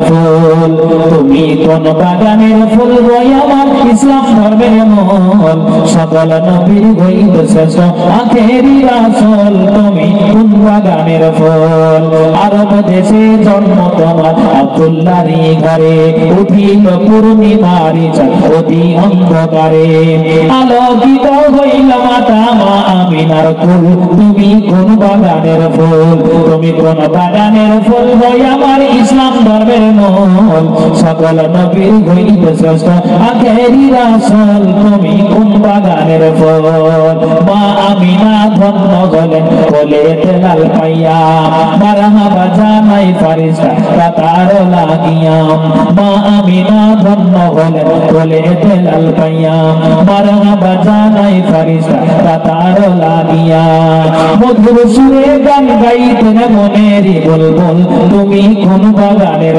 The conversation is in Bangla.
ফুল তুমি কোন বাগানের ফুল গো আমার ইসলাম ধর্মের মূল সকল নবীর হইল শ্রেষ্ঠ আখেরি রাসূল তুমি কোন বাগানের ফুল আরব দেশে জন্ম তোমার আব্দুল্লাহর ঘরে উঠিল পূর্ণিমারি চাঁদ অতি অন্ধকারে আলোকিত হইল মাতা মা আমিনার কুল তুমি কোন বাগানের ফুল তুমি কোন বাগানের ফুল গো আমার ইসলাম ধর্মের মূল সকল নবীর হইল শ্রেষ্ঠ আখেরি রাসূল তুমি কোন বাগানের ফুল মা আমিনা ধন্য হলেন কোলেতে লাল পাইয়া মারহাবা জানাই ফেরেশতা তার লাগিয়া মা আমিনা ধন্য হলেন কোলেতে লাল পাইয়া মারহাবা জানাই ফেরেশতা তার লাগিয়া মধুর সুরে গান গাইতেন মনেরই বুলবুল তুমি কোন বাগানের